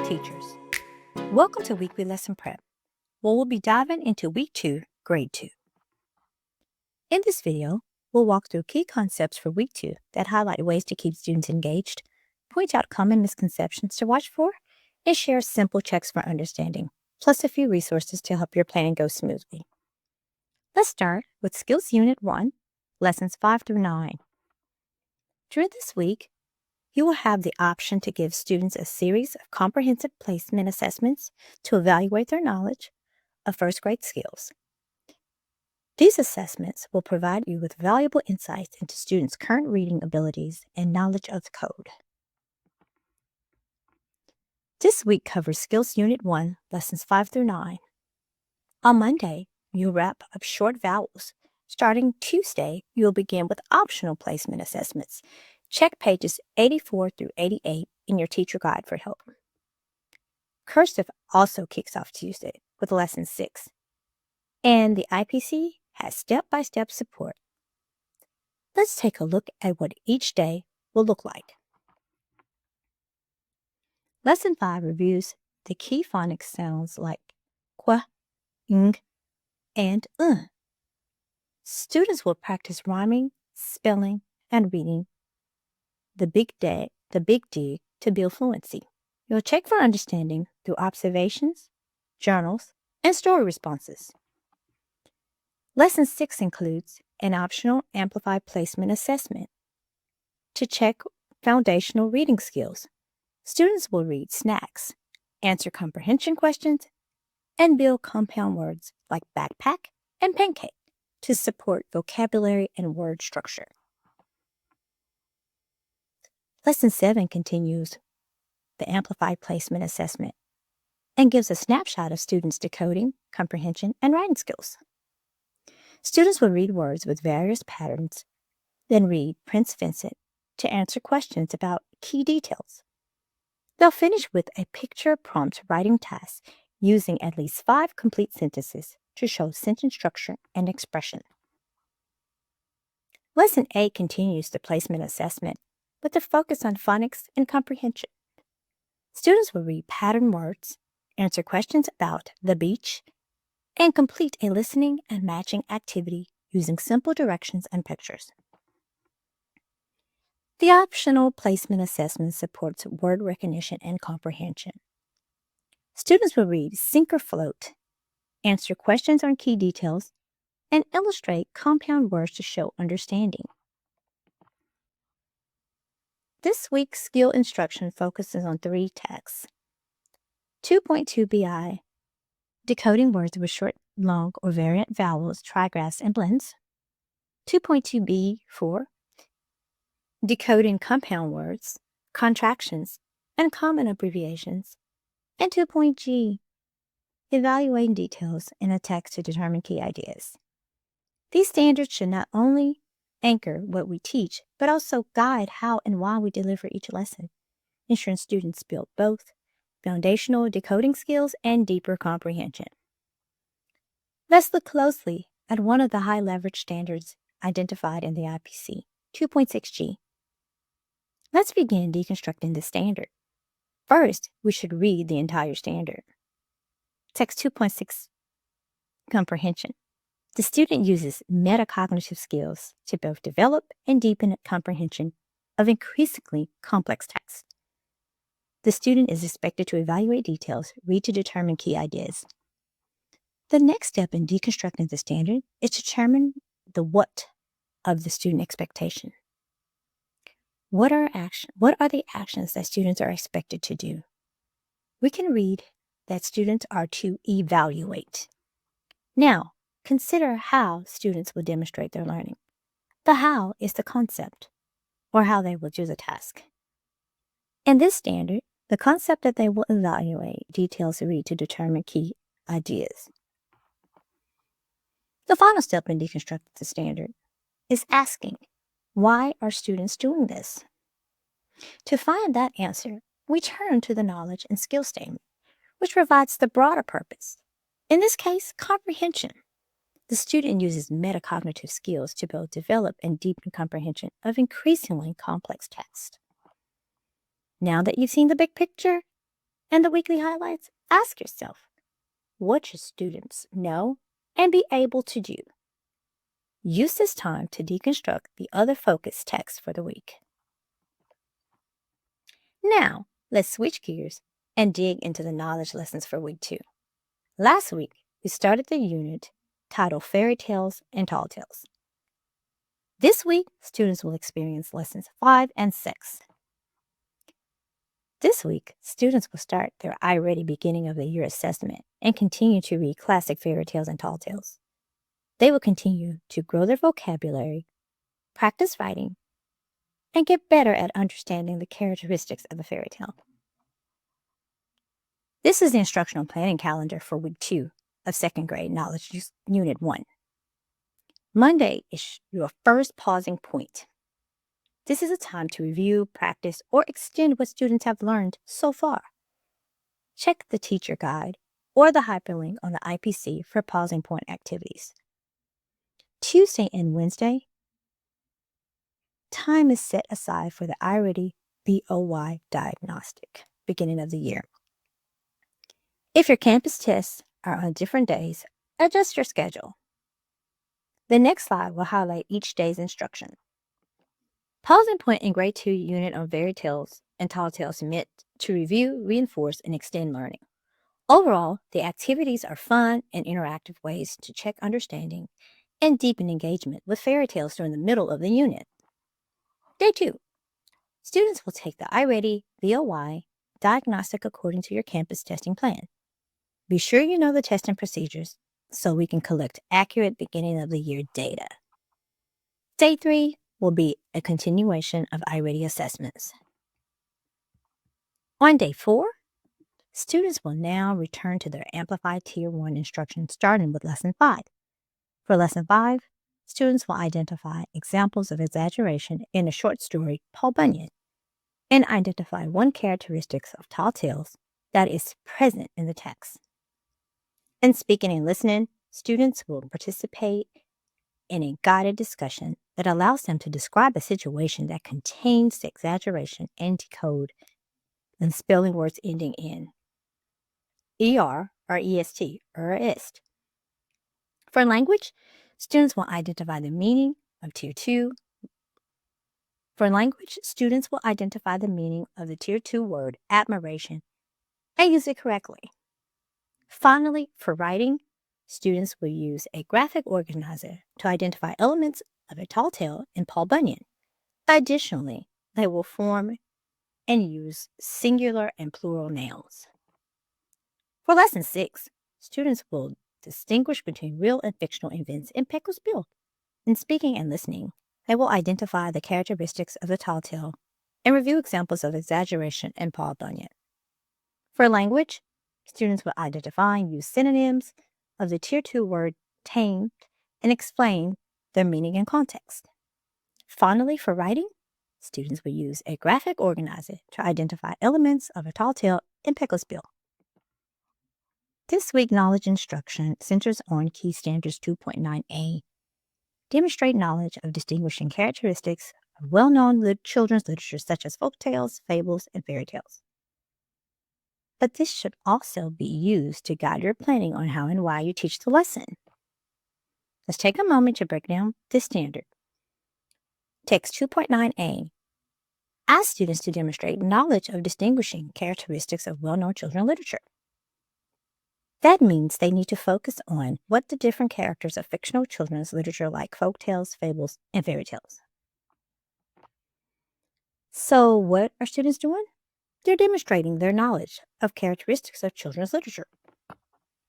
teachers. Welcome to Weekly Lesson Prep, where we'll be diving into Week 2, Grade 2. In this video, we'll walk through key concepts for Week 2 that highlight ways to keep students engaged, point out common misconceptions to watch for, and share simple checks for understanding, plus a few resources to help your planning go smoothly. Let's start with Skills Unit 1, Lessons 5 through 9. During this week, you will have the option to give students a series of comprehensive placement assessments to evaluate their knowledge of first grade skills. These assessments will provide you with valuable insights into students' current reading abilities and knowledge of the code. This week covers Skills Unit 1, Lessons 5 through 9. On Monday, you'll wrap up short vowels. Starting Tuesday, you'll begin with optional placement assessments. Check pages 84 through 88 in your teacher guide for help. Cursive also kicks off Tuesday with Lesson 6, and the IPC has step-by-step support. Let's take a look at what each day will look like. Lesson 5 reviews the key phonics sounds like qu, ng, and Students will practice rhyming, spelling, and reading the big D to build fluency. You'll check for understanding through observations, journals, and story responses. Lesson 6 includes an optional amplified placement assessment to check foundational reading skills. Students will read snacks, answer comprehension questions, and build compound words like backpack and pancake to support vocabulary and word structure. Lesson 7 continues the Amplified Placement Assessment and gives a snapshot of students' decoding, comprehension, and writing skills. Students will read words with various patterns, then read Prince Vincent to answer questions about key details. They'll finish with a picture prompt writing task using at least 5 complete sentences to show sentence structure and expression. Lesson 8 continues the placement assessment with a focus on phonics and comprehension. Students will read pattern words, answer questions about the beach, and complete a listening and matching activity using simple directions and pictures. The optional placement assessment supports word recognition and comprehension. Students will read Sink or Float, answer questions on key details, and illustrate compound words to show understanding. This week's skill instruction focuses on 3 tasks. 2.2 BI, decoding words with short, long, or variant vowels, trigraphs, and blends. 2.2 B4, decoding compound words, contractions, and common abbreviations. And 2.G, evaluating details in a text to determine key ideas. These standards should not only anchor what we teach, but also guide how and why we deliver each lesson, ensuring students build both foundational decoding skills and deeper comprehension. Let's look closely at one of the high leverage standards identified in the IPC, 2.6G. Let's begin deconstructing the standard. First, we should read the entire standard. Text 2.6, comprehension. The student uses metacognitive skills to both develop and deepen comprehension of increasingly complex text. The student is expected to evaluate details, read to determine key ideas. The next step in deconstructing the standard is to determine the what of the student expectation. What are the actions that students are expected to do? We can read that students are to evaluate. Now, consider how students will demonstrate their learning. The how is the concept, or how they will do the task. In this standard, the concept that they will evaluate details read to determine key ideas. The final step in deconstructing the standard is asking, why are students doing this? To find that answer, we turn to the knowledge and skill statement, which provides the broader purpose. In this case, comprehension. The student uses metacognitive skills to both develop and deepen comprehension of increasingly complex text. Now that you've seen the big picture And the weekly highlights, ask yourself, what should students know and be able to do? Use this time to deconstruct the other focus text for the week. Now, let's switch gears and dig into the knowledge lessons for week 2. Last week, we started the unit titled Fairy Tales and Tall Tales. This week, students will experience lessons 5 and 6. This week, students will start their iReady beginning of the year assessment and continue to read classic fairy tales and tall tales. They will continue to grow their vocabulary, practice writing, and get better at understanding the characteristics of a fairy tale. This is the instructional planning calendar for week 2 of 2nd grade Knowledge Unit 1. Monday is your first pausing point. This is a time to review, practice, or extend what students have learned so far. Check the teacher guide or the hyperlink on the IPC for pausing point activities. Tuesday and Wednesday, time is set aside for the iReady BOY diagnostic, beginning of the year. If your campus tests are on different days, adjust your schedule. The next slide will highlight each day's instruction. Pausing point in grade 2 unit on fairy tales and tall tales meant to review, reinforce, and extend learning. Overall, the activities are fun and interactive ways to check understanding and deepen engagement with fairy tales during the middle of the unit. Day 2. Students will take the iReady BOY diagnostic according to your campus testing plan. Be sure you know the testing procedures so we can collect accurate beginning of the year data. Day 3 will be a continuation of iReady assessments. On day 4, students will now return to their Amplified Tier 1 instruction starting with Lesson 5. For Lesson 5, students will identify examples of exaggeration in a short story, Paul Bunyan, and identify one characteristic of tall tales that is present in the text. In speaking and listening, students will participate in a guided discussion that allows them to describe a situation that contains the exaggeration and decode and spelling words ending in ER or EST or ist. For language, students will identify the meaning of Tier 2. For language, students will identify the meaning of the Tier 2 word admiration and use it correctly. Finally, for writing, students will use a graphic organizer to identify elements of a tall tale in Paul Bunyan. Additionally, they will form and use singular and plural nouns. For Lesson 6, students will distinguish between real and fictional events in Pecos Bill. In speaking and listening, they will identify the characteristics of the tall tale and review examples of exaggeration in Paul Bunyan. For language, students will identify and use synonyms of the Tier 2 word tamed and explain their meaning and context. Finally, for writing, students will use a graphic organizer to identify elements of a tall tale in Pecos Bill. This week's knowledge instruction centers on Key Standards 2.9a. Demonstrate knowledge of distinguishing characteristics of well-known children's literature such as folk tales, fables, and fairy tales. But this should also be used to guide your planning on how and why you teach the lesson. Let's take a moment to break down this standard. Text 2.9a asks students to demonstrate knowledge of distinguishing characteristics of well-known children's literature. That means they need to focus on what the different characters of fictional children's literature like folk tales, fables, and fairy tales. So what are students doing? They're demonstrating their knowledge of characteristics of children's literature.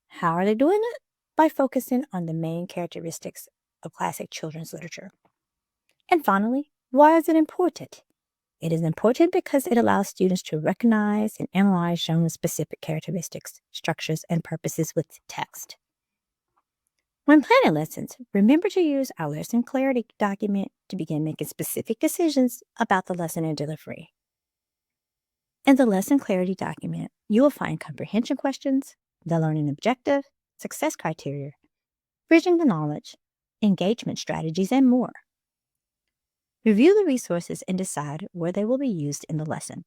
How are they doing it? By focusing on the main characteristics of classic children's literature. And finally, why is it important? It is important because it allows students to recognize and analyze genre-specific characteristics, structures, and purposes with text. When planning lessons, remember to use our lesson clarity document to begin making specific decisions about the lesson and delivery. In the lesson clarity document, you will find comprehension questions, the learning objective, success criteria, bridging the knowledge, engagement strategies, and more. Review the resources and decide where they will be used in the lesson.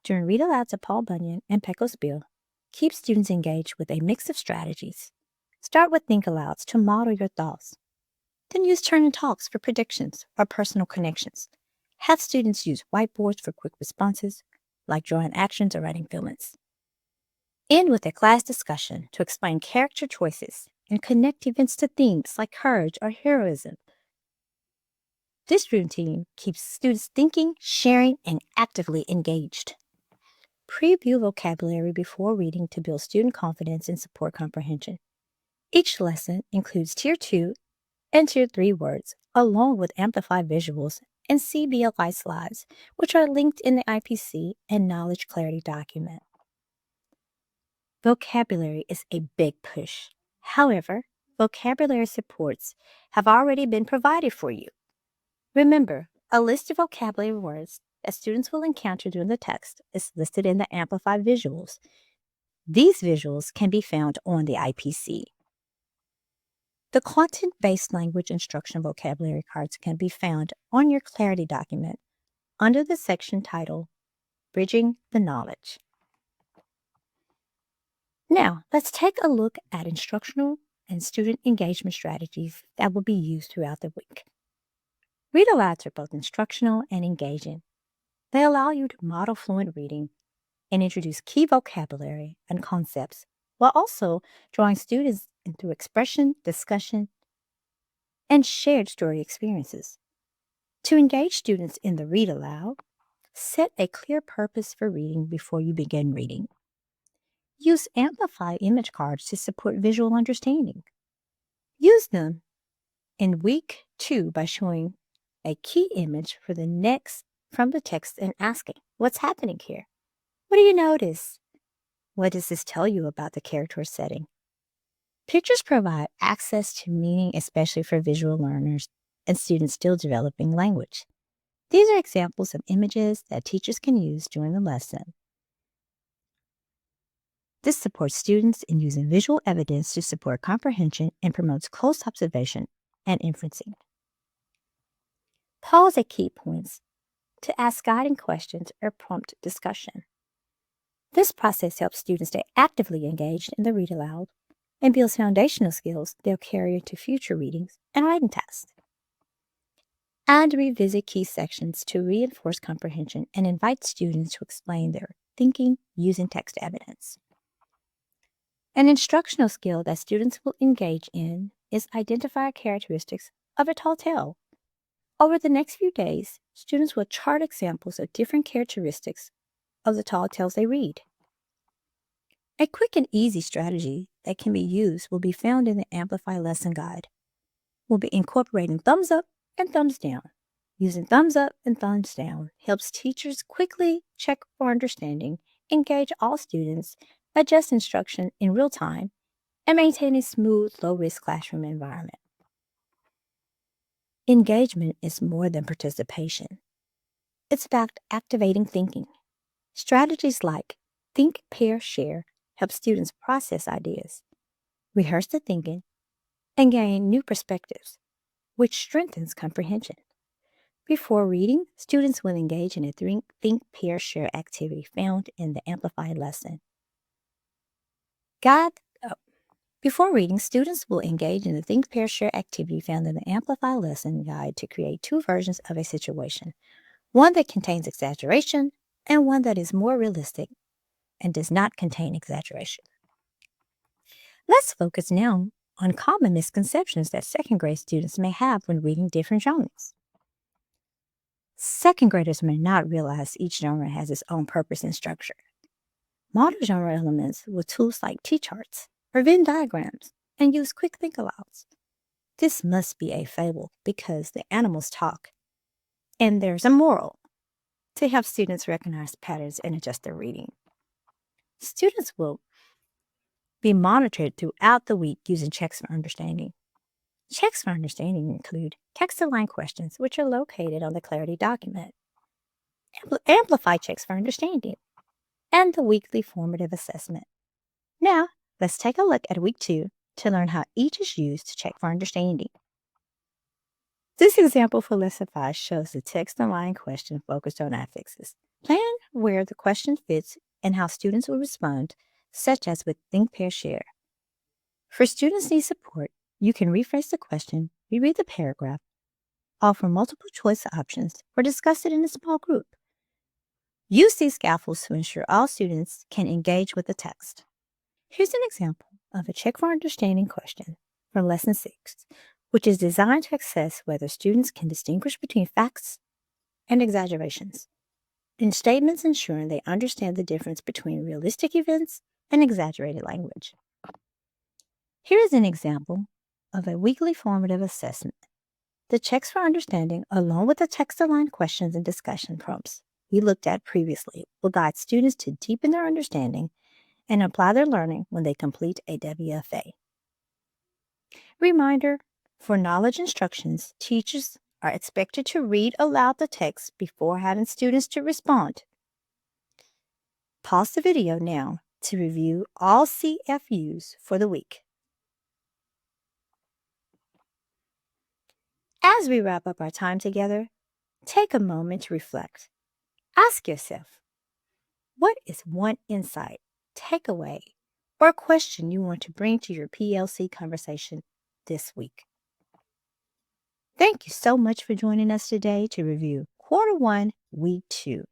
during read-alouds of Paul Bunyan and Pecos Bill, keep students engaged with a mix of strategies. Start with think-alouds to model your thoughts. Then use turn and talks for predictions or personal connections. Have students use whiteboards for quick responses, like drawing actions or writing feelings. End with a class discussion to explain character choices and connect events to themes like courage or heroism. This routine keeps students thinking, sharing, and actively engaged. Preview vocabulary before reading to build student confidence and support comprehension. Each lesson includes Tier 2 and Tier 3 words, along with amplified visuals and CBLI slides, which are linked in the IPC and Knowledge Clarity document. Vocabulary is a big push. However, vocabulary supports have already been provided for you. Remember, a list of vocabulary words that students will encounter during the text is listed in the amplified visuals. These visuals can be found on the IPC. The content-based language instruction vocabulary cards can be found on your Clarity document under the section titled Bridging the Knowledge. Now, let's take a look at instructional and student engagement strategies that will be used throughout the week. Read-alouds are both instructional and engaging. They allow you to model fluent reading and introduce key vocabulary and concepts, while also drawing students into expression, discussion, and shared story experiences. To engage students in the read-aloud, set a clear purpose for reading before you begin reading. Use amplified image cards to support visual understanding. Use them in week 2 by showing a key image for the next from the text and asking, what's happening here? What do you notice? What does this tell you about the character or setting? Pictures provide access to meaning, especially for visual learners and students still developing language. These are examples of images that teachers can use during the lesson. This supports students in using visual evidence to support comprehension and promotes close observation and inferencing. Pause at key points to ask guiding questions or prompt discussion. This process helps students stay actively engaged in the read-aloud and builds foundational skills they'll carry into future readings and writing tests. And revisit key sections to reinforce comprehension and invite students to explain their thinking using text evidence. An instructional skill that students will engage in is identify characteristics of a tall tale. Over the next few days, students will chart examples of different characteristics of the tall tales they read. A quick and easy strategy that can be used will be found in the Amplify Lesson Guide. We'll be incorporating thumbs up and thumbs down. Using thumbs up and thumbs down helps teachers quickly check for understanding, engage all students, adjust instruction in real time, and maintain a smooth, low-risk classroom environment. Engagement is more than participation. It's about activating thinking. Strategies like think, pair, share help students process ideas, rehearse the thinking, and gain new perspectives, which strengthens comprehension. Before reading, students will engage in a think, pair, share activity found in the Amplified lesson. Before reading, students will engage in the think, pair, share activity found in the Amplify lesson guide to create two versions of a situation, one that contains exaggeration and one that is more realistic and does not contain exaggeration. Let's focus now on common misconceptions that second grade students may have when reading different genres. Second graders may not realize each genre has its own purpose and structure. Model genre elements with tools like T-charts or Venn diagrams and use quick think-alouds. This must be a fable because the animals talk, and there's a moral to help students recognize patterns and adjust their reading. Students will be monitored throughout the week using checks for understanding. Checks for understanding include text-align questions, which are located on the Clarity document, amplify checks for understanding, and the weekly formative assessment. Now, let's take a look at week 2 to learn how each is used to check for understanding. This example for lesson 5 shows the text-align question focused on affixes. Plan where the question fits and how students will respond, such as with Think, Pair, Share. For students need support, you can rephrase the question, reread the paragraph, offer multiple choice options, or discuss it in a small group. Use these scaffolds to ensure all students can engage with the text. Here's an example of a check for understanding question for Lesson 6, which is designed to assess whether students can distinguish between facts and exaggerations, in statements ensuring they understand the difference between realistic events and exaggerated language. Here is an example of a weekly formative assessment. The checks for understanding, along with the text-aligned questions and discussion prompts we looked at previously, will guide students to deepen their understanding and apply their learning when they complete a WFA. Reminder, for knowledge instructions, teachers are expected to read aloud the text before having students to respond. Pause the video now to review all CFUs for the week. As we wrap up our time together, take a moment to reflect. Ask yourself, what is one insight, takeaway, or question you want to bring to your PLC conversation this week? Thank you so much for joining us today to review Quarter 1, Week 2.